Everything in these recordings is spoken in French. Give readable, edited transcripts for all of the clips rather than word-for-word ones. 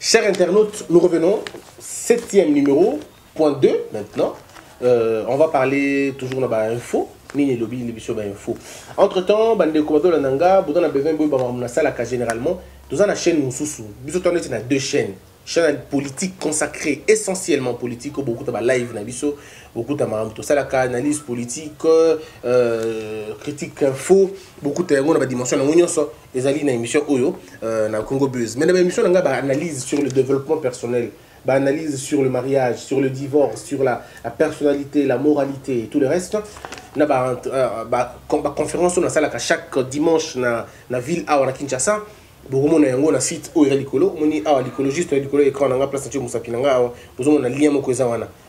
Chers internautes, nous revenons. 7e numéro, point 2 maintenant. On va parler toujours dans l'info. Ni lobby, l'émission info. Entre temps, bande commandos lananga, vous avez besoin de salle généralement. Nous avons une chaîne Moussousou. Nous avons deux chaînes. Chaîne politique consacrée essentiellement politique. Beaucoup de live na biso, beaucoup de analyse politique, critique info, beaucoup de dimension na munyoso. Les alliés na émission Oyo na Congo Buzz. Mais dans l'émission on a analyse sur le développement personnel. Analyse sur le mariage, sur le divorce, sur la personnalité, la moralité et tout le reste. On a une conférence à chaque dimanche dans la ville à Kinshasa. On a un site où il y a l'écologiste, l'écran, on a place de Moussapi, on a un lien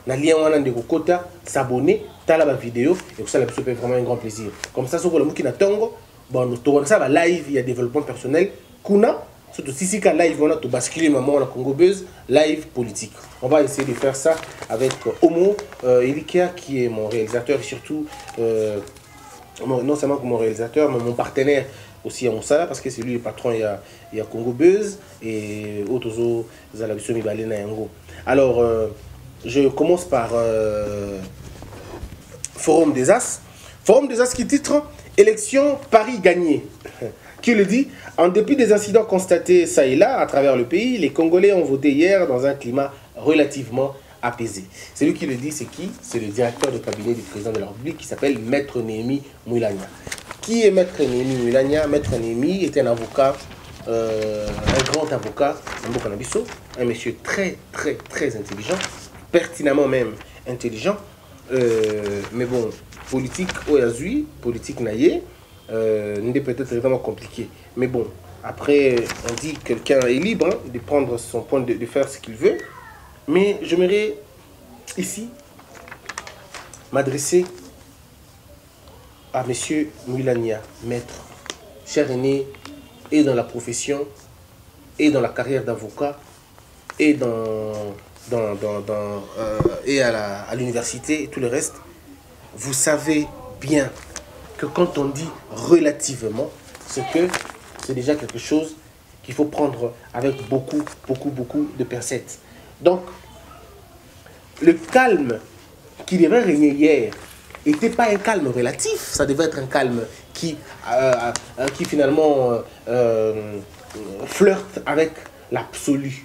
na lien de Kokota, s'abonner, t'as la vidéo et ça fait vraiment un grand plaisir. Comme ça, sur le Moukina Tongo, on a live, il y a développement personnel, Kuna. Surtout si c'est live, on a tout basculé maman la Congo Buzz, live politique. On va essayer de faire ça avec Omo Elikia qui est mon réalisateur et surtout, non seulement mon réalisateur, mais mon partenaire aussi à Moussala parce que c'est lui le patron, il y a Congo Buzz et Otozo Zalabisomi Balena Yango. Alors, je commence par Forum des As. Forum des As qui titre Élection Paris gagné. Qui le dit, en dépit des incidents constatés ça et là à travers le pays, les Congolais ont voté hier dans un climat relativement apaisé. Celui qui le dit, c'est qui? C'est le directeur de cabinet du président de la République qui s'appelle Maître Néhémie Moulania. Qui est Maître Néhémie Moulania? Maître Néhémie était un avocat, un grand avocat, un monsieur très intelligent, pertinemment même intelligent, mais bon, politique oyazui, politique naïe. N'est peut-être vraiment compliqué. Mais bon, après, on dit que quelqu'un est libre hein, de prendre son point de faire ce qu'il veut. Mais j'aimerais ici m'adresser à M. Moulania, maître, cher aîné, et dans la profession, et dans la carrière d'avocat, et et à l'université, et tout le reste. Vous savez bien que quand on dit relativement, c'est que c'est déjà quelque chose qu'il faut prendre avec beaucoup de pincettes. Donc, le calme qui devait régner hier n'était pas un calme relatif, ça devait être un calme qui finalement flirte avec l'absolu.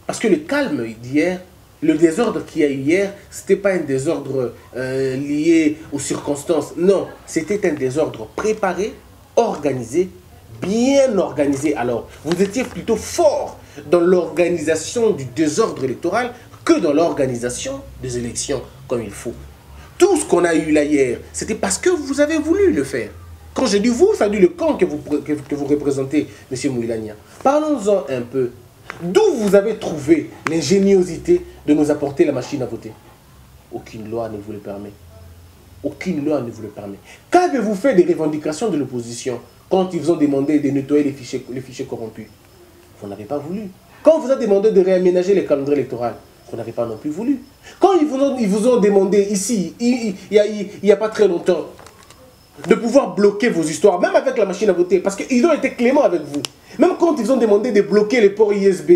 Parce que le calme d'hier, le désordre qu'il y a eu hier, ce n'était pas un désordre lié aux circonstances. Non, c'était un désordre préparé, organisé, bien organisé. Alors, vous étiez plutôt fort dans l'organisation du désordre électoral que dans l'organisation des élections comme il faut. Tout ce qu'on a eu là hier, c'était parce que vous avez voulu le faire. Quand je dis vous, ça dit le camp que vous représentez, M. Moulania. Parlons-en un peu. D'où vous avez trouvé l'ingéniosité de nous apporter la machine à voter? Aucune loi ne vous le permet. Aucune loi ne vous le permet. Qu'avez-vous fait des revendications de l'opposition quand ils vous ont demandé de nettoyer les fichiers corrompus? Vous n'avez pas voulu. Quand on vous a demandé de réaménager les calendriers électoraux, vous n'avez pas non plus voulu. Quand ils vous ont demandé ici, il n'y a pas très longtemps, de pouvoir bloquer vos histoires, même avec la machine à voter, parce qu'ils ont été cléments avec vous. Même quand ils ont demandé de bloquer les ports ISB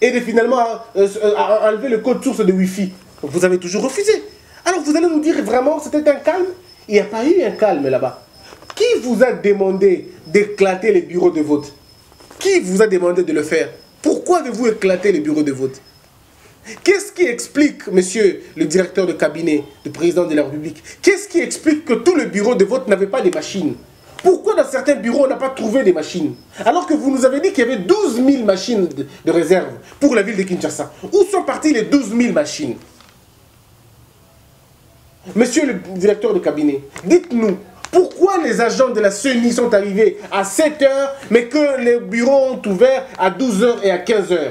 et de finalement enlever le code source de Wi-Fi, vous avez toujours refusé. Alors vous allez nous dire vraiment c'était un calme? Il n'y a pas eu un calme là-bas. Qui vous a demandé d'éclater les bureaux de vote? Qui vous a demandé de le faire? Pourquoi avez-vous éclaté les bureaux de vote? Qu'est-ce qui explique, monsieur le directeur de cabinet du président de la République, qu'est-ce qui explique que tous les bureaux de vote n'avaient pas de machines? Pourquoi dans certains bureaux on n'a pas trouvé des machines? Alors que vous nous avez dit qu'il y avait 12 000 machines de réserve pour la ville de Kinshasa. Où sont parties les 12 000 machines? Monsieur le directeur de cabinet, dites-nous, pourquoi les agents de la CENI sont arrivés à 7 h, mais que les bureaux ont ouvert à 12 h et à 15 h?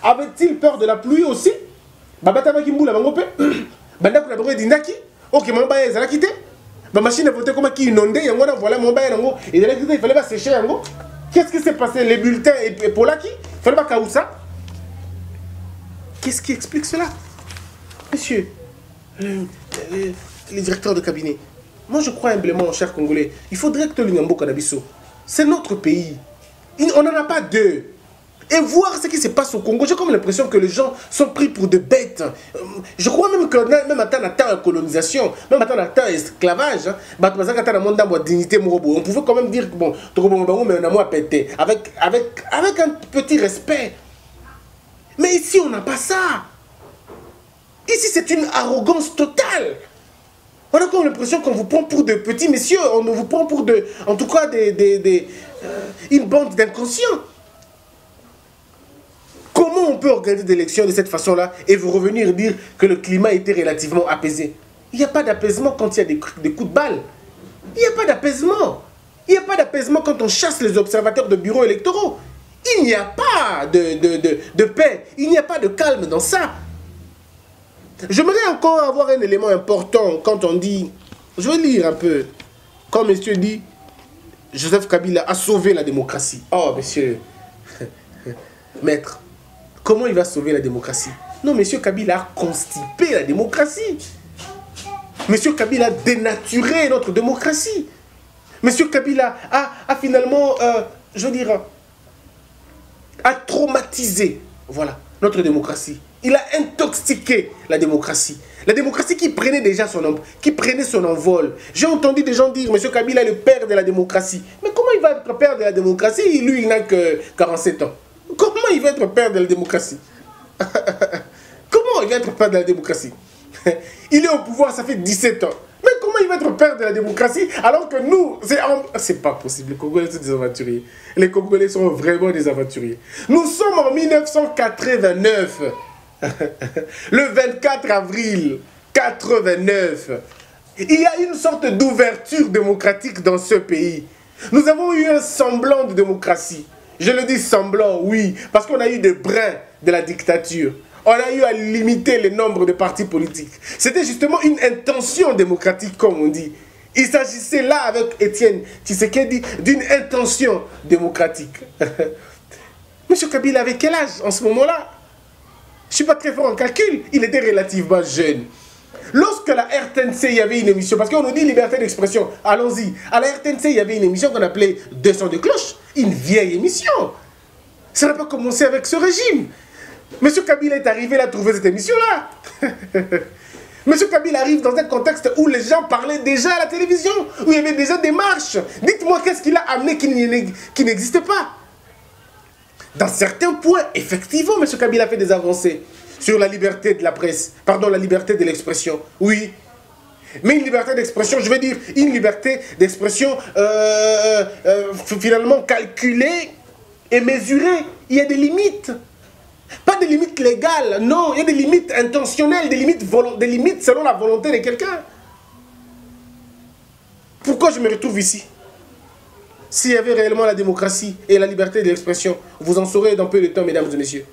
Avait-il peur de la pluie aussi? Babata Kimboula Bangope, Banda Kulabre Dindaki, ok, mon bail est à la quitter. Ma machine a voté comme qui inondait, et voilà mon bail, et il fallait pas sécher. Qu'est-ce qui s'est passé? Les bulletins et pour là qui? Il fallait pas Kaoussa. Qu'est-ce qui explique cela? Monsieur, le directeur de cabinet, moi je crois humblement, cher Congolais, il faudrait que Tolinyambo Kanabiso, c'est notre pays. On n'en a pas deux. et voir ce qui se passe au Congo. J'ai comme l'impression que les gens sont pris pour des bêtes. Je crois même que même à la colonisation, même à la esclavage, on pouvait quand même dire que bon, avec un petit respect. Mais ici, on n'a pas ça. Ici, c'est une arrogance totale. On a comme l'impression qu'on vous prend pour de petits messieurs, on vous prend pour en tout cas une bande d'inconscients. Comment on peut organiser des élections de cette façon-là et vous revenir dire que le climat était relativement apaisé? Il n'y a pas d'apaisement quand il y a des coups de balle. Il n'y a pas d'apaisement. Il n'y a pas d'apaisement quand on chasse les observateurs de bureaux électoraux. Il n'y a pas de paix. Il n'y a pas de calme dans ça. J'aimerais encore avoir un élément important quand on dit... Je vais lire un peu. Quand monsieur dit, Joseph Kabila a sauvé la démocratie. Oh, monsieur, maître, comment il va sauver la démocratie? Non, monsieur Kabila a constipé la démocratie. Monsieur Kabila a dénaturé notre démocratie. Monsieur Kabila a finalement, je veux dire, a traumatisé, voilà, notre démocratie. Il a intoxiqué la démocratie. La démocratie qui prenait déjà son envol. J'ai entendu des gens dire, monsieur Kabila est le père de la démocratie. Mais comment il va être père de la démocratie? Lui, il n'a que 47 ans. Comment il va être père de la démocratie? Comment il va être père de la démocratie? Il est au pouvoir, ça fait 17 ans. Mais comment il va être père de la démocratie alors que nous, c'est pas possible. Les Congolais sont des aventuriers. Les Congolais sont vraiment des aventuriers. Nous sommes en 1989. Le 24 avril 89. Il y a une sorte d'ouverture démocratique dans ce pays. Nous avons eu un semblant de démocratie. Je le dis semblant, oui, parce qu'on a eu des brins de la dictature. On a eu à limiter le nombre de partis politiques. C'était justement une intention démocratique, comme on dit. Il s'agissait là, avec Étienne Tshisekedi, d'une intention démocratique. Monsieur Kabila avait quel âge en ce moment-là? Je ne suis pas très fort en calcul. Il était relativement jeune. Lorsque la RTNC, il y avait une émission, parce qu'on nous dit liberté d'expression, allons-y. À la RTNC, il y avait une émission qu'on appelait 200 de cloche. Une vieille émission. Ça n'a pas commencé avec ce régime. Monsieur Kabila est arrivé, il a trouvé cette émission-là. Monsieur Kabila arrive dans un contexte où les gens parlaient déjà à la télévision, où il y avait déjà des marches. Dites-moi qu'est-ce qu'il a amené qui n'existe pas. Dans certains points, effectivement, M. Kabila a fait des avancées sur la liberté de la presse, pardon, la liberté de l'expression, oui. Mais une liberté d'expression, je veux dire, une liberté d'expression finalement calculée et mesurée. Il y a des limites. Pas des limites légales, non, il y a des limites intentionnelles, des limites selon la volonté de quelqu'un. Pourquoi je me retrouve ici? S'il y avait réellement la démocratie et la liberté de l'expression, vous en saurez dans peu de temps, mesdames et messieurs.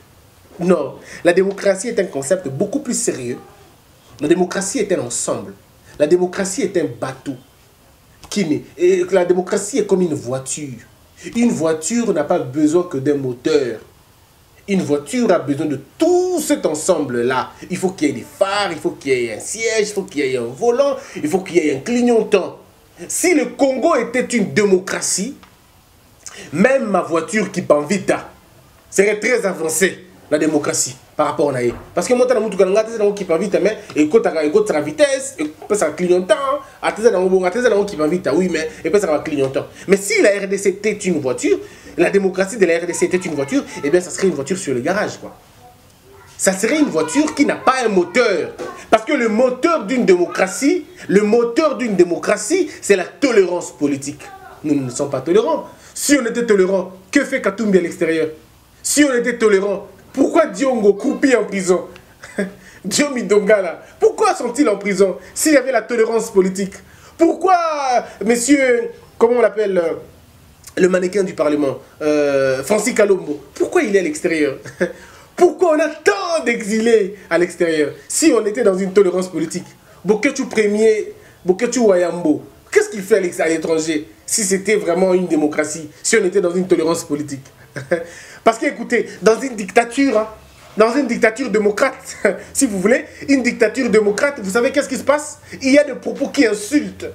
Non, la démocratie est un concept beaucoup plus sérieux. La démocratie est un ensemble. La démocratie est un bateau. Et la démocratie est comme une voiture. Une voiture n'a pas besoin que d'un moteur. Une voiture a besoin de tout cet ensemble-là. Il faut qu'il y ait des phares, il faut qu'il y ait un siège, il faut qu'il y ait un volant, il faut qu'il y ait un clignotant. Si le Congo était une démocratie, même ma voiture qui Panvita serait très avancée, la démocratie, par rapport à Naïe. Parce que moi, je suis un qui Panvita, mais écoute la vitesse, et puis ça clignotant, oui, mais et puis ça va clignotant. Mais si la RDC était une voiture, la démocratie de la RDC était une voiture, eh bien, ça serait une voiture sur le garage, quoi. Ça serait une voiture qui n'a pas un moteur. Parce que le moteur d'une démocratie, c'est la tolérance politique. Nous ne sommes pas tolérants. Si on était tolérants, que fait Katumbi à l'extérieur? Si on était tolérants, pourquoi Diongo Koupi en prison? Diomi Dongala, pourquoi sont-ils en prison s'il y avait la tolérance politique? Pourquoi, monsieur, comment on l'appelle, le mannequin du Parlement, Francis Kalombo, pourquoi il est à l'extérieur? Pourquoi on a tant d'exilés à l'extérieur? Si on était dans une tolérance politique, Boketu Premier, Boketu Wayambo, qu'est-ce qu'il fait à l'étranger si c'était vraiment une démocratie, si on était dans une tolérance politique? Parce qu'écoutez, dans une dictature, hein, dans une dictature démocrate, si vous voulez, une dictature démocrate, vous savez qu'est-ce qui se passe? Il y a des propos qui insultent,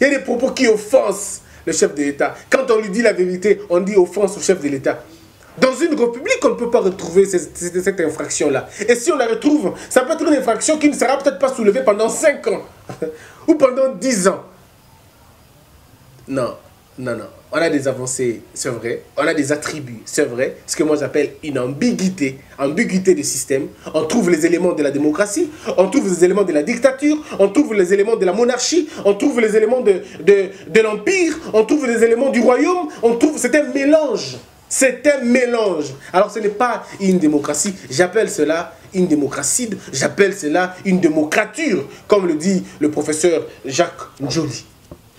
il y a des propos qui offensent le chef de l'État. Quand on lui dit la vérité, on dit offense au chef de l'État. Dans une république, on ne peut pas retrouver cette infraction-là. Et si on la retrouve, ça peut être une infraction qui ne sera peut-être pas soulevée pendant 5 ans ou pendant 10 ans. Non, non, non. On a des avancées, c'est vrai. On a des attributs, c'est vrai. Ce que moi j'appelle une ambiguïté. Ambiguïté du système. On trouve les éléments de la démocratie, on trouve les éléments de la dictature, on trouve les éléments de la monarchie, on trouve les éléments de l'empire, on trouve les éléments du royaume, on trouve... C'est un mélange. C'est un mélange. Alors ce n'est pas une démocratie. J'appelle cela une démocratie. J'appelle cela une démocrature, comme le dit le professeur Jacques Njoli.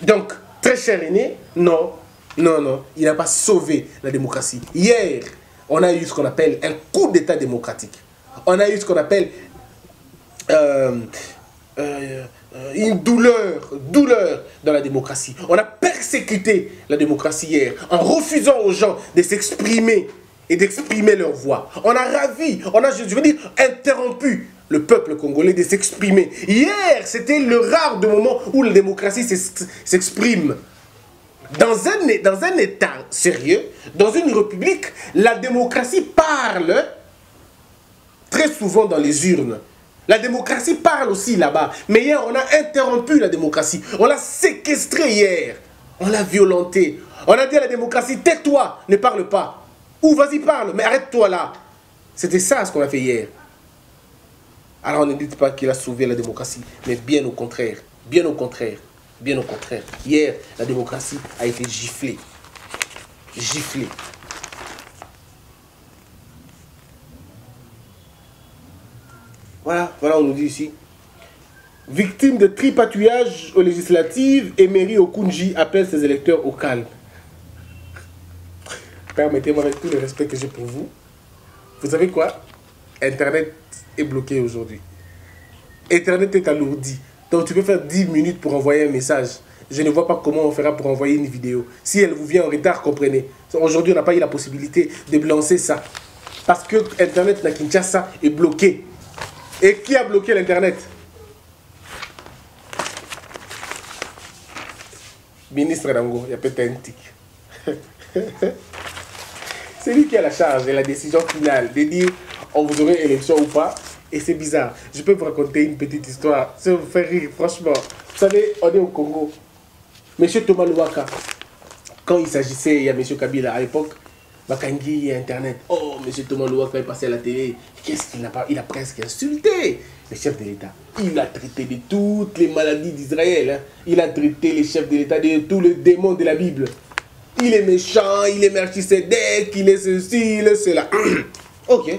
Donc, très cher aîné, non. Non, non, il n'a pas sauvé la démocratie. Hier, on a eu ce qu'on appelle un coup d'État démocratique. On a eu ce qu'on appelle une douleur dans la démocratie. On a persécuté la démocratie hier en refusant aux gens de s'exprimer et d'exprimer leur voix. On a ravi, on a, je veux dire, interrompu le peuple congolais de s'exprimer. Hier, c'était le rare moment où la démocratie s'exprime. Dans un État sérieux, dans une république, la démocratie parle très souvent dans les urnes. La démocratie parle aussi là-bas. Mais hier, on a interrompu la démocratie. On l'a séquestrée hier. On l'a violentée. On a dit à la démocratie, tais-toi, ne parle pas. Ou vas-y, parle, mais arrête-toi là. C'était ça ce qu'on a fait hier. Alors ne dites pas qu'il a sauvé la démocratie, mais bien au contraire. Bien au contraire. Bien au contraire. Hier, la démocratie a été giflée. Giflée. Voilà, voilà, on nous dit ici. Victime de tripatouillage aux législatives, Emery Okunji appelle ses électeurs au calme. Permettez-moi, avec tout le respect que j'ai pour vous, vous savez quoi? Internet est bloqué aujourd'hui. Internet est alourdi. Donc tu peux faire 10 minutes pour envoyer un message. Je ne vois pas comment on fera pour envoyer une vidéo. Si elle vous vient en retard, comprenez. Aujourd'hui, on n'a pas eu la possibilité de lancer ça. Parce que Internet na Kinshasa est bloqué. Et qui a bloqué l'Internet? Ministre Rango, il y a peut-être un tic. C'est lui qui a la charge et la décision finale de dire on vous aurait élection ou pas. Et c'est bizarre. Je peux vous raconter une petite histoire. Ça vous fait rire, franchement. Vous savez, on est au Congo. Monsieur Thomas Louaka, quand il s'agissait, il y a Monsieur Kabila à l'époque, Bakangi et Internet. Oh, Monsieur Thomas Louaka est passé à la télé. Qu'est-ce qu'il n'a pas? Il a presque insulté le chef de l'État. Il a traité de toutes les maladies d'Israël. Hein. Il a traité les chefs de l'État de tous les démons de la Bible. Il est méchant, il est Melchisedec, il est ceci, il est cela. Ok.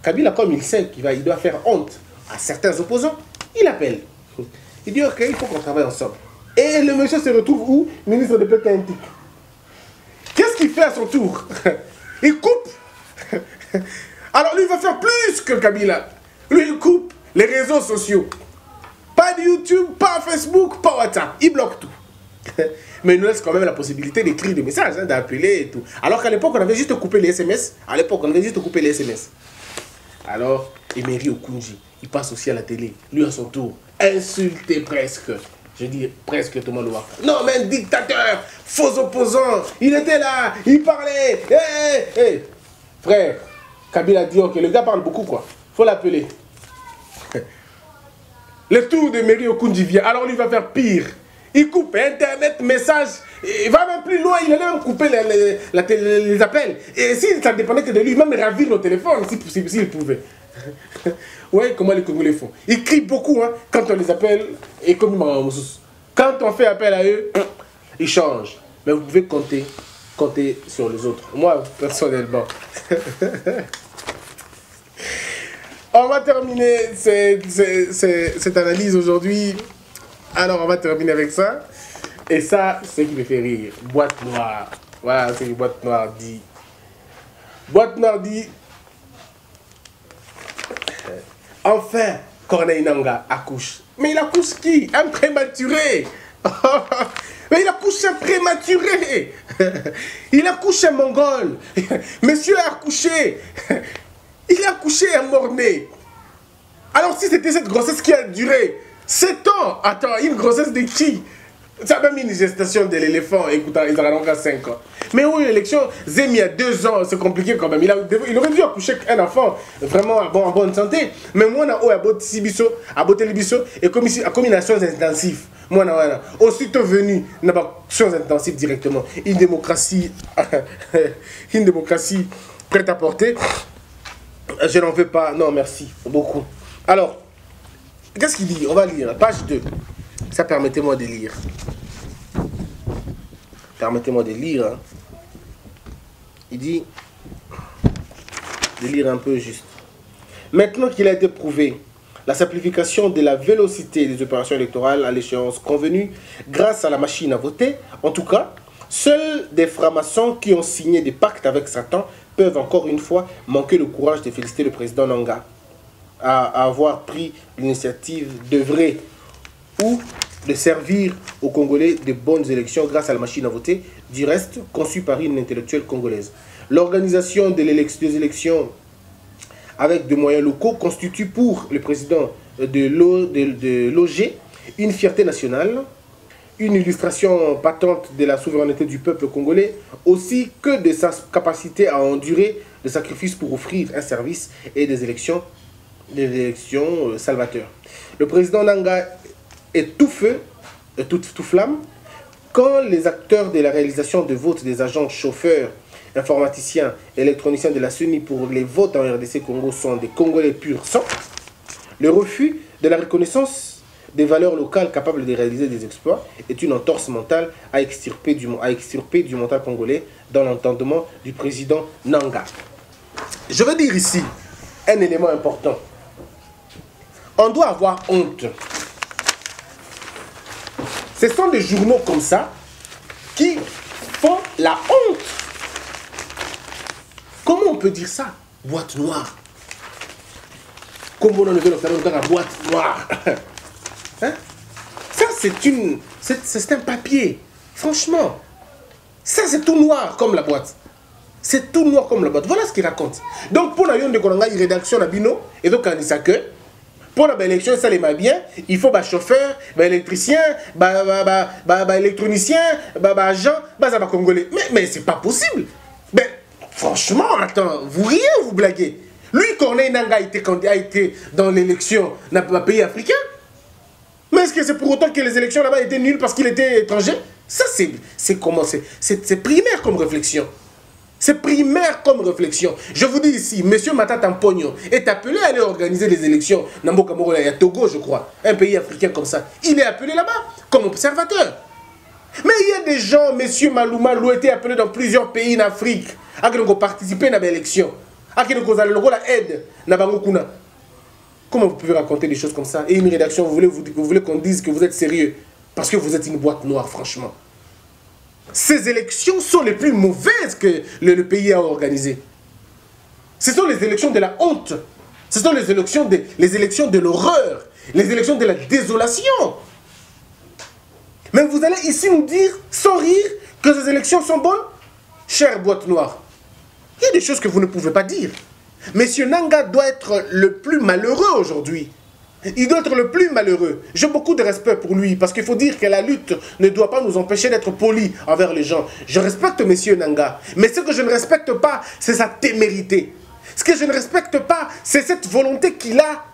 Kabila, comme il sait qu'il doit faire honte à certains opposants, il appelle. Il dit, ok, il faut qu'on travaille ensemble. Et le monsieur se retrouve où? Ministre de Pétantique. Qu'est-ce qu'il fait à son tour? Il coupe. Alors lui, il va faire plus que Kabila. Lui, il coupe les réseaux sociaux. Pas de YouTube, pas Facebook, pas WhatsApp. Il bloque tout. Mais il nous laisse quand même la possibilité d'écrire des messages, hein, d'appeler et tout. Alors qu'à l'époque, on avait juste coupé les SMS. À l'époque, on avait juste coupé les SMS. Alors, Emery Okunji, il passe aussi à la télé. Lui, à son tour, insulté presque. Je dis presque Thomas Louaka. Non, mais un dictateur, faux opposant. Il était là, il parlait. Hey. Frère, Kabila dit, ok, le gars parle beaucoup, quoi. Faut l'appeler. Le tour d'Emery Okunji vient. Alors, lui va faire pire. Il coupe Internet, message. Il va même plus loin. Il allait même couper les appels. Et si ça dépendait que de lui, même ravir nos téléphones, s'il pouvait. Ouais, comment les Congolais font. Ils crient beaucoup hein, quand on les appelle. Et comme quand on fait appel à eux, ils changent. Mais vous pouvez compter sur les autres. Moi, personnellement. On va terminer cette analyse aujourd'hui. Alors, on va terminer avec ça. Et ça, c'est ce qui me fait rire. Boîte noire. Voilà, c'est une boîte noire dit. Boîte noire dit. Enfin, Corneille Nangaa accouche. Mais il accouche qui? Un prématuré. Mais il accouche un prématuré. Il accouche un mongol. Monsieur a accouché. Il a accouché un mort-né. Alors si c'était cette grossesse qui a duré 7 ans, attends, une grossesse de qui? Ça a même une gestation de l'éléphant, écoute, ils auront encore 5 ans. Mais oui, l'élection, Zem, il y a 2 ans, c'est compliqué quand même. Il aurait dû accoucher un enfant vraiment en bonne santé. Mais moi, on a aboté les bisso, et comme une action intensive. Moi, aussitôt venu, on a pas action intensive directement. Une démocratie prête à porter. Je n'en veux pas. Non, merci. Beaucoup. Alors, qu'est-ce qu'il dit? On va lire. Page 2. Ça, permettez-moi de lire. Permettez-moi de lire. Hein. Il dit, de lire un peu juste. Maintenant qu'il a été prouvé la simplification de la vélocité des opérations électorales à l'échéance convenue grâce à la machine à voter, en tout cas, seuls des francs-maçons qui ont signé des pactes avec Satan peuvent encore une fois manquer le courage de féliciter le président Nanga à avoir pris l'initiative d'œuvrer ou de servir aux Congolais de bonnes élections grâce à la machine à voter, du reste conçue par une intellectuelle congolaise. L'organisation des élections avec des moyens locaux constitue pour le président de l'OG une fierté nationale, une illustration patente de la souveraineté du peuple congolais, aussi que de sa capacité à endurer des sacrifices pour offrir un service et des élections salvateurs. Le président Nanga est tout feu, tout flamme, quand les acteurs de la réalisation de vote des agents chauffeurs, informaticiens, électroniciens de la CENI pour les votes en RDC Congo sont des Congolais purs sang, le refus de la reconnaissance des valeurs locales capables de réaliser des exploits est une entorse mentale à extirper du mental congolais dans l'entendement du président Nanga. Je veux dire ici un élément important. On doit avoir honte. Ce sont des journaux comme ça qui font la honte. Comment on peut dire ça? Boîte noire. Comme on enlevait le carreau dans la boîte noire. Hein? Ça, c'est un papier. Franchement. Ça, c'est tout noir comme la boîte. C'est tout noir comme la boîte. Voilà ce qu'il raconte. Donc, pour la rédaction, et donc, on dit ça que, pour l'élection, ça les bien, il faut un chauffeur, un électricien, un électronicien, un agent, un congolais. Mais c'est pas possible. Mais franchement, attends, vous riez ou vous blaguez? Lui, Corneille Nanga a été dans l'élection dans un pays africain. Mais est-ce que c'est pour autant que les élections là-bas étaient nulles parce qu'il était étranger? Ça, c'est comment? C'est primaire comme réflexion. C'est primaire comme réflexion. Je vous dis ici, M. Matata Mpogno est appelé à aller organiser des élections. Namboka Morola, il y a Togo, je crois, un pays africain comme ça. Il est appelé là-bas comme observateur. Mais il y a des gens, M. Malouma, qui ont été appelés dans plusieurs pays en Afrique, à qui ont participé à l'élection, à qui ont aide. Comment vous pouvez raconter des choses comme ça? Et une rédaction, vous voulez qu'on dise que vous êtes sérieux? Parce que vous êtes une boîte noire, franchement. Ces élections sont les plus mauvaises que le pays a organisées. Ce sont les élections de la honte. Ce sont les élections de l'horreur. Les élections de la désolation. Mais vous allez ici nous dire, sans rire, que ces élections sont bonnes? Chère boîte noire, il y a des choses que vous ne pouvez pas dire. Monsieur Nanga doit être le plus malheureux aujourd'hui. Il doit être le plus malheureux. J'ai beaucoup de respect pour lui parce qu'il faut dire que la lutte ne doit pas nous empêcher d'être polis envers les gens. Je respecte Monsieur Nanga. Mais ce que je ne respecte pas, c'est sa témérité. Ce que je ne respecte pas, c'est cette volonté qu'il a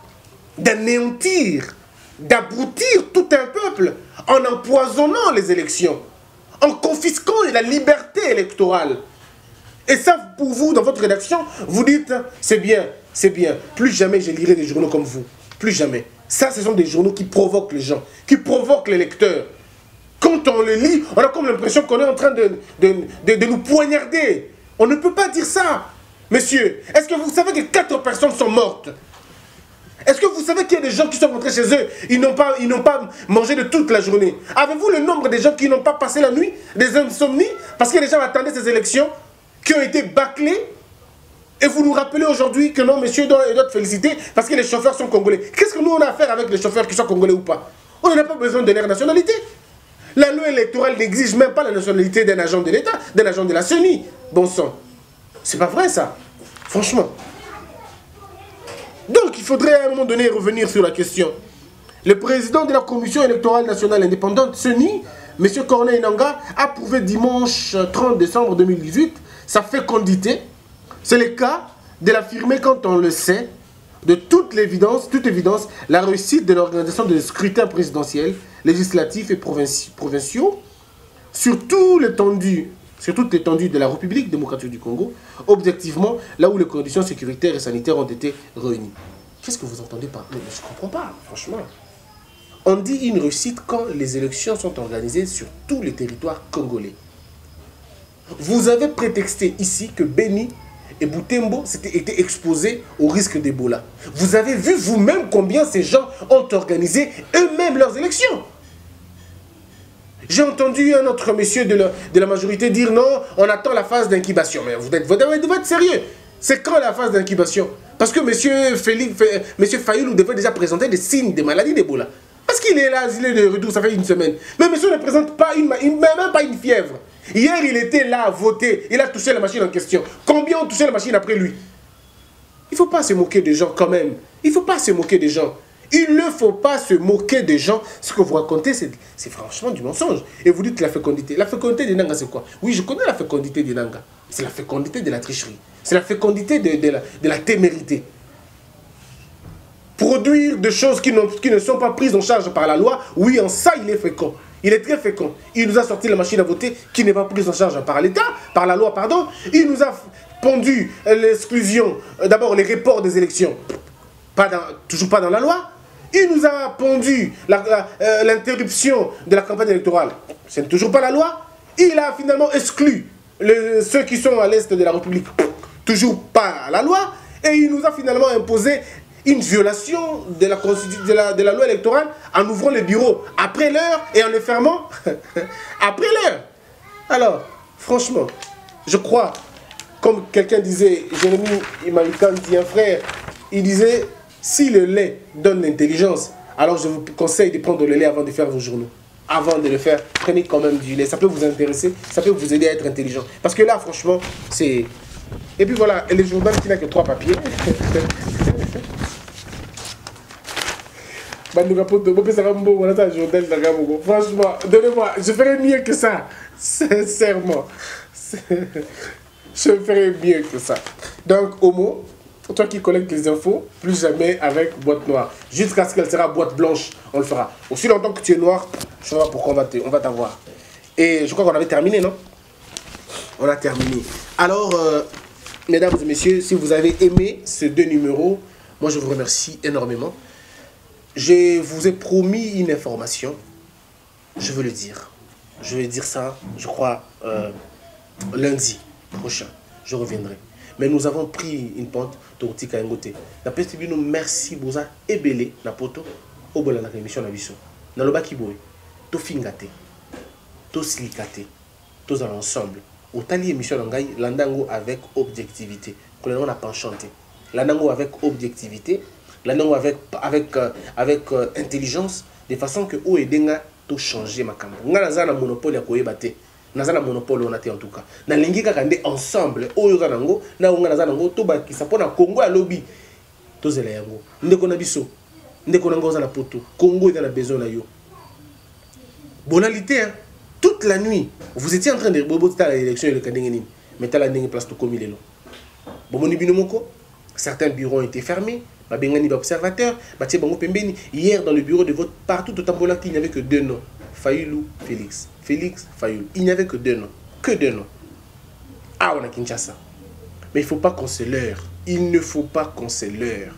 d'anéantir, d'abrutir tout un peuple en empoisonnant les élections, en confisquant la liberté électorale. Et ça, pour vous, dans votre rédaction, vous dites, c'est bien, c'est bien. Plus jamais je lirai des journaux comme vous. Plus jamais. Ça, ce sont des journaux qui provoquent les gens, qui provoquent les lecteurs. Quand on les lit, on a comme l'impression qu'on est en train de nous poignarder. On ne peut pas dire ça. Messieurs, est-ce que vous savez que 4 personnes sont mortes? Est-ce que vous savez qu'il y a des gens qui sont rentrés chez eux, ils n'ont pas mangé de toute la journée? Avez-vous le nombre des gens qui n'ont pas passé la nuit, des insomnies, parce que les gens attendaient ces élections, qui ont été bâclées? Et vous nous rappelez aujourd'hui que non, monsieur doit être félicité parce que les chauffeurs sont congolais. Qu'est-ce que nous on a à faire avec les chauffeurs qui sont congolais ou pas? On n'a pas besoin de leur nationalité. La loi électorale n'exige même pas la nationalité d'un agent de l'État, d'un agent de la CENI. Bon sang. C'est pas vrai ça. Franchement. Donc il faudrait à un moment donné revenir sur la question. Le président de la Commission électorale nationale indépendante, CENI, M. Corneille Nangaa, approuvé dimanche 30 décembre 2018, sa fécondité. C'est le cas de l'affirmer quand on le sait, de toute évidence, la réussite de l'organisation des scrutins présidentiels, législatifs et provinciaux sur toute l'étendue de la République démocratique du Congo, objectivement, là où les conditions sécuritaires et sanitaires ont été réunies. Qu'est-ce que vous entendez par là? Je ne comprends pas, franchement. On dit une réussite quand les élections sont organisées sur tous les territoires congolais. Vous avez prétexté ici que Beni et Butembo étaient exposés au risque d'Ebola. Vous avez vu vous-même combien ces gens ont organisé eux-mêmes leurs élections. J'ai entendu un autre monsieur de la majorité dire non, on attend la phase d'incubation. Mais vous devez être sérieux. C'est quand la phase d'incubation? Parce que monsieur Fayoulou devait déjà présenter des signes de maladie d'Ebola. Parce qu'il est là, il est de retour, ça fait une semaine. Mais monsieur ne présente pas même pas une fièvre. Hier, il était là à voter. Il a touché la machine en question. Combien ont touché la machine après lui? Il ne faut pas se moquer des gens quand même. Il ne faut pas se moquer des gens. Il ne faut pas se moquer des gens. Ce que vous racontez, c'est franchement du mensonge. Et vous dites la fécondité. La fécondité des Nanga, c'est quoi? Oui, je connais la fécondité des Nanga. C'est la fécondité de la tricherie. C'est la fécondité de la témérité. Produire des choses qui ne sont pas prises en charge par la loi, oui, en ça, il est fécond. Il est très fécond. Il nous a sorti la machine à voter qui n'est pas prise en charge par l'État, par la loi, pardon. Il nous a pondu l'exclusion, d'abord les reports des élections, toujours pas dans la loi. Il nous a pondu l'interruption de la campagne électorale, c'est toujours pas la loi. Il a finalement exclu ceux qui sont à l'est de la République, toujours pas la loi. Et il nous a finalement imposé une violation de la loi électorale en ouvrant les bureaux après l'heure et en les fermant après l'heure. Alors, franchement, je crois, comme quelqu'un disait, Jérémy Imalikan dit un frère, il disait, si le lait donne l'intelligence, alors je vous conseille de prendre le lait avant de faire vos journaux. Avant de le faire, prenez quand même du lait. Ça peut vous intéresser, ça peut vous aider à être intelligent. Parce que là, franchement, c'est... Et puis voilà, le journal qui n'a que 3 papiers. Franchement, donnez-moi, je ferai mieux que ça. Sincèrement. Je ferai mieux que ça. Donc, Homo, toi qui collectes les infos, plus jamais avec boîte noire. Jusqu'à ce qu'elle sera boîte blanche, on le fera. Aussi longtemps que tu es noir, je sais pas pourquoi on va t'avoir. Et je crois qu'on avait terminé, non? On a terminé. Alors, mesdames et messieurs, si vous avez aimé ces 2 numéros, moi je vous remercie énormément. Je vous ai promis une information, je veux le dire. Je vais dire ça, je crois, lundi prochain. Je reviendrai. Mais nous avons pris une pente, Tortika Ngote. La peste bino merci boza ebele na poto obola na émission na biso. Na loba kiboy, to fingate, to slikate, tous ensemble. Otali émission na ngai landango avec objectivité. Qu'on a pas chanté. Landango avec objectivité. Là, non, avec intelligence, de façon que où edenga tout changer ma cambo. On a un monopole à quoi ébattre. On a un monopole on a en tout cas. Dans l'ingi kakande ensemble, où on a nango, na on a nango tout bas qui s'appelle Congo à lobby. Tous les yango. Ndeko na biso, ndeko nango za na poto. Congo est dans la besoin na yo. Bonalité, hein. Toute la nuit, vous étiez en train de boboter l'élection et le kandengeni. Mais t'as la nenge place tout comme il est là. Bomoni binomoko. Certains bureaux ont été fermés. Observateur, hier dans le bureau de vote, partout au Tambola, il n'y avait que 2 noms. Fayoulou, Félix. Félix, Fayoulou. Il n'y avait que 2 noms. Que 2 noms. Ah, on a Kinshasa. Mais il ne faut pas qu'on se leurre. Il ne faut pas qu'on se leurre.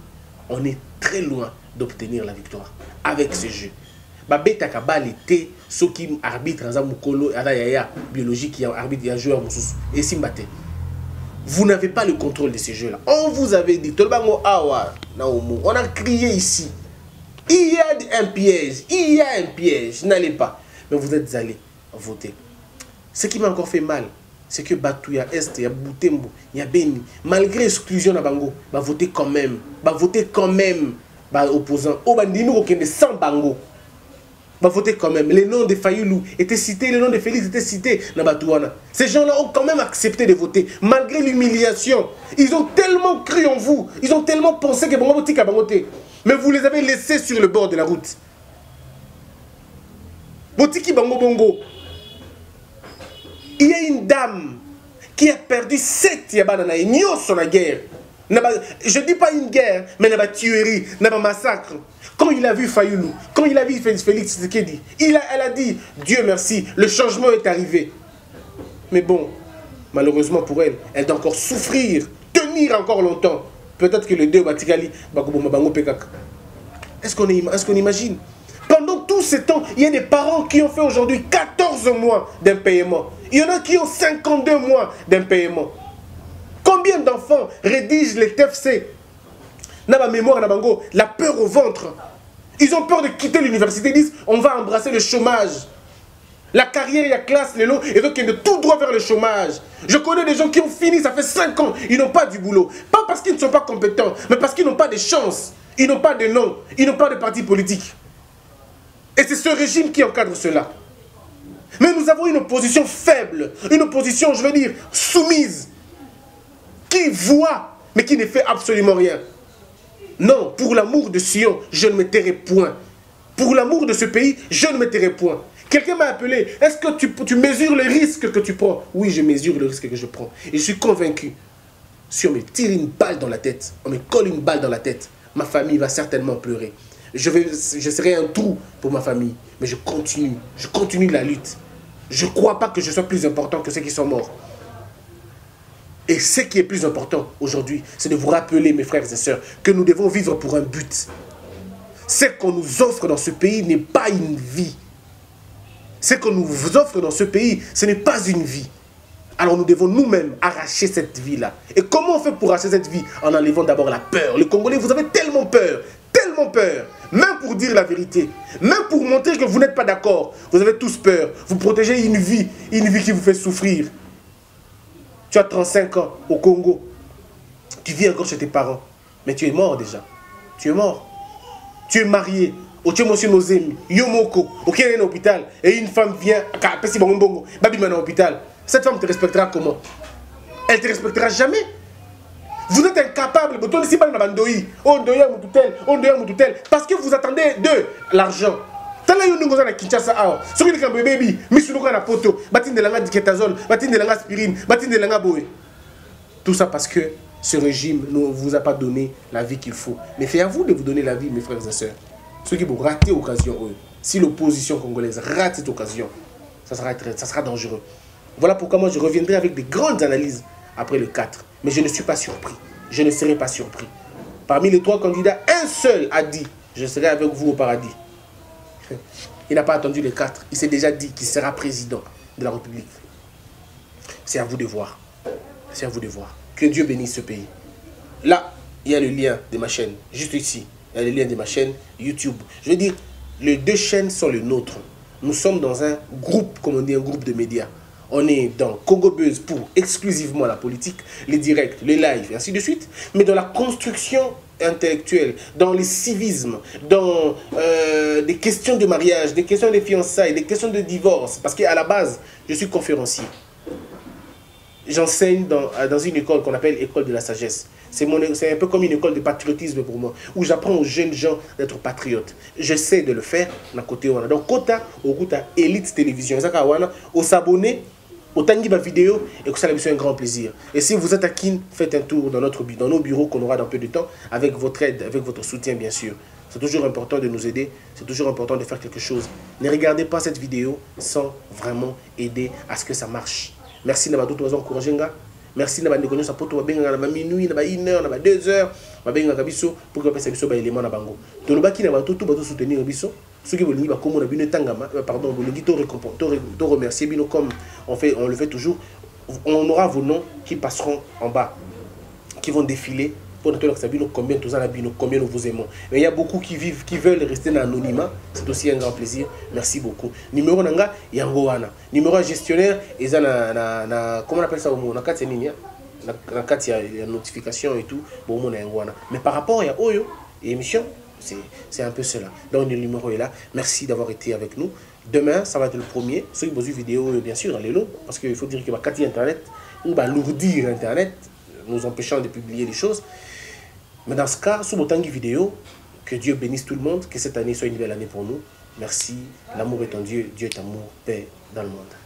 On est très loin d'obtenir la victoire avec ce jeu. Babeta Kabal était ceux qui arbitrent Mukolo, Adayaya, biologique, qui arbitre, il y a un joueur et Simbate. Vous n'avez pas le contrôle de ces jeux-là. On vous avait dit, on a crié ici. Il y a un piège, n'allez pas. Mais vous êtes allés voter. Ce qui m'a encore fait mal, c'est que Batou, il y a Est, il y a Butembo, il y a Beni, malgré l'exclusion de Bango, va voter quand même. Va voter quand même. Opposant. Au Bandino, aucun de 100 Bango. Va voter quand même. Les noms de Fayoulou étaient cités, les noms de Félix étaient cités dans Batouana. Ces gens-là ont quand même accepté de voter, malgré l'humiliation. Ils ont tellement cru en vous, ils ont tellement pensé que Bango Tika Bangote. Mais vous les avez laissés sur le bord de la route. Botiki bango bongo. Il y a une dame qui a perdu 7 yabana na nyoso na guerre. Je ne dis pas une guerre, mais une tuerie, un massacre. Quand il a vu Fayoulou, quand il a vu Félix Tshisekedi, elle a dit, Dieu merci, le changement est arrivé. Mais bon, malheureusement pour elle, elle doit encore souffrir, tenir encore longtemps. Peut-être que le deux Batikali, est-ce qu'on imagine? Pendant tout ce temps, il y a des parents qui ont fait aujourd'hui 14 mois d'impayement. Il y en a qui ont 52 mois d'impayement. Combien d'enfants rédigent les TFC? N'a mémoire, la peur au ventre. Ils ont peur de quitter l'université. Ils disent, on va embrasser le chômage. La carrière, il y a classe, les lots, et donc ils ont tout droit vers le chômage. Je connais des gens qui ont fini, ça fait 5 ans, ils n'ont pas du boulot. Pas parce qu'ils ne sont pas compétents, mais parce qu'ils n'ont pas de chance. Ils n'ont pas de nom, ils n'ont pas de parti politique. Et c'est ce régime qui encadre cela. Mais nous avons une opposition faible, une opposition, je veux dire, soumise, qui voit, mais qui ne fait absolument rien. Non, pour l'amour de Sion, je ne me tairai point. Pour l'amour de ce pays, je ne me tairai point. Quelqu'un m'a appelé, est-ce que tu mesures le risque que tu prends? Oui, je mesure le risque que je prends. Et je suis convaincu, si on me tire une balle dans la tête, on me colle une balle dans la tête, ma famille va certainement pleurer. Je serai un trou pour ma famille, mais je continue la lutte. Je ne crois pas que je sois plus important que ceux qui sont morts. Et ce qui est plus important aujourd'hui, c'est de vous rappeler, mes frères et sœurs, que nous devons vivre pour un but. Ce qu'on nous offre dans ce pays n'est pas une vie. Ce qu'on nous offre dans ce pays, ce n'est pas une vie. Alors nous devons nous-mêmes arracher cette vie-là. Et comment on fait pour arracher cette vie? En enlevant d'abord la peur. Les Congolais, vous avez tellement peur, même pour dire la vérité, même pour montrer que vous n'êtes pas d'accord. Vous avez tous peur. Vous protégez une vie qui vous fait souffrir. Tu as 35 ans au Congo. Tu vis encore chez tes parents. Mais tu es mort déjà. Tu es mort. Tu es marié. Yomoko, ok, à l'hôpital. Et une femme vient à l'hôpital. Cette femme te respectera comment? Elle ne te respectera jamais. Vous êtes incapable. Parce que vous attendez de l'argent. Tout ça parce que ce régime ne vous a pas donné la vie qu'il faut. Mais c'est à vous de vous donner la vie, mes frères et sœurs. Ceux qui vont rater l'occasion, si l'opposition congolaise rate cette occasion, ça sera dangereux. Voilà pourquoi moi je reviendrai avec des grandes analyses après le 4. Mais je ne suis pas surpris. Je ne serai pas surpris. Parmi les 3 candidats, un seul a dit « Je serai avec vous au paradis ». Il n'a pas attendu les 4. Il s'est déjà dit qu'il sera président de la République. C'est à vous de voir. C'est à vous de voir. Que Dieu bénisse ce pays. Là, il y a le lien de ma chaîne. Juste ici, il y a le lien de ma chaîne YouTube. Je veux dire, les 2 chaînes sont les nôtres. Nous sommes dans un groupe, comme on dit, un groupe de médias. On est dans Congo Buzz pour exclusivement la politique, les directs, les lives, et ainsi de suite. Mais dans la construction intellectuelle, dans le civisme, dans des questions de mariage, des questions de fiançailles, des questions de divorce. Parce qu'à la base, je suis conférencier. J'enseigne dans une école qu'on appelle École de la Sagesse. C'est un peu comme une école de patriotisme pour moi, où j'apprends aux jeunes gens d'être patriotes. J'essaie de le faire à côté. Donc, Kota, Elite Télévision, au s'abonner, au tangi ma vidéo, et que ça c'est un grand plaisir. Et si vous êtes à Kin, faites un tour dans nos bureaux qu'on aura dans peu de temps, avec votre aide, avec votre soutien bien sûr. C'est toujours important de nous aider, c'est toujours important de faire quelque chose. Ne regardez pas cette vidéo sans vraiment aider à ce que ça marche. Merci d'avoir tout encouragé. Merci d'avoir déconné sa pote, à minuit, à 1h, à 2h, pour que vous puissiez faire des éléments. Tout le monde qui va soutenir ceux qui veulent dire pardon, vous remercier comme on le fait toujours. On aura vos noms qui passeront en bas, qui vont défiler pour nous dire combien nous vous aimons. Mais il y a beaucoup qui veulent rester dans l'anonymat. C'est aussi un grand plaisir. Merci beaucoup. Numéro nanga yangoana. Numéro gestionnaire et comment on appelle ça au mot? Il y a notification et tout. Bon, mais par rapport à Oyo et émission, c'est un peu cela. Donc le numéro est là. Merci d'avoir été avec nous. Demain, ça va être le premier. Ceux qui ont vu vidéo, bien sûr, dans les lots, parce qu'il faut dire que Kati Internet, on va lourdir Internet, nous empêchant de publier des choses. Mais dans ce cas, sous mon tangi vidéo, que Dieu bénisse tout le monde, que cette année soit une belle année pour nous. Merci. L'amour est en Dieu. Dieu est amour. Paix dans le monde.